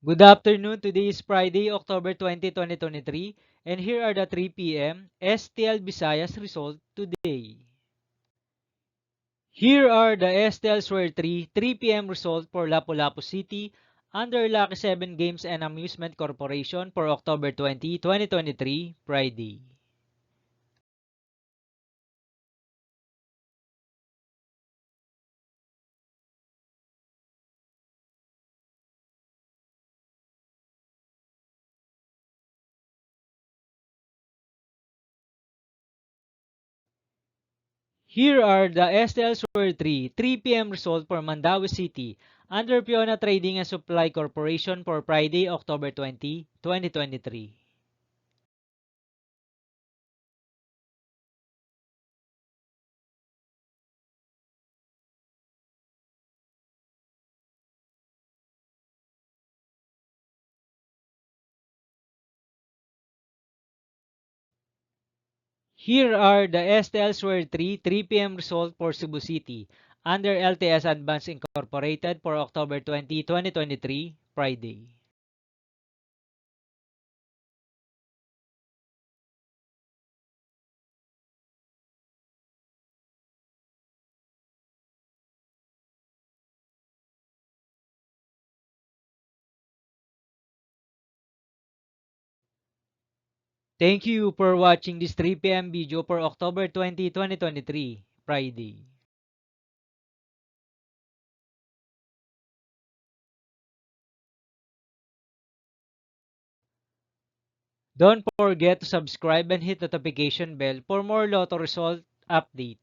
Good afternoon. Today is Friday, October 20, 2023, and here are the 3 p.m. STL Visayas result today. Here are the STL Square 3 p.m. result for Lapu-Lapu City under Lucky 7 Games and Amusement Corporation for October 20, 2023, Friday. Here are the STL Square 3 p.m. result for Mandaue City under Fiona Trading and Supply Corporation for Friday, October 20, 2023. Here are the STL Square 3 p.m. result for Cebu City under LTS Advance Incorporated for October 20, 2023, Friday. Thank you for watching this 3 p.m. video for October 20, 2023, Friday. Don't forget to subscribe and hit notification bell for more Lotto result update.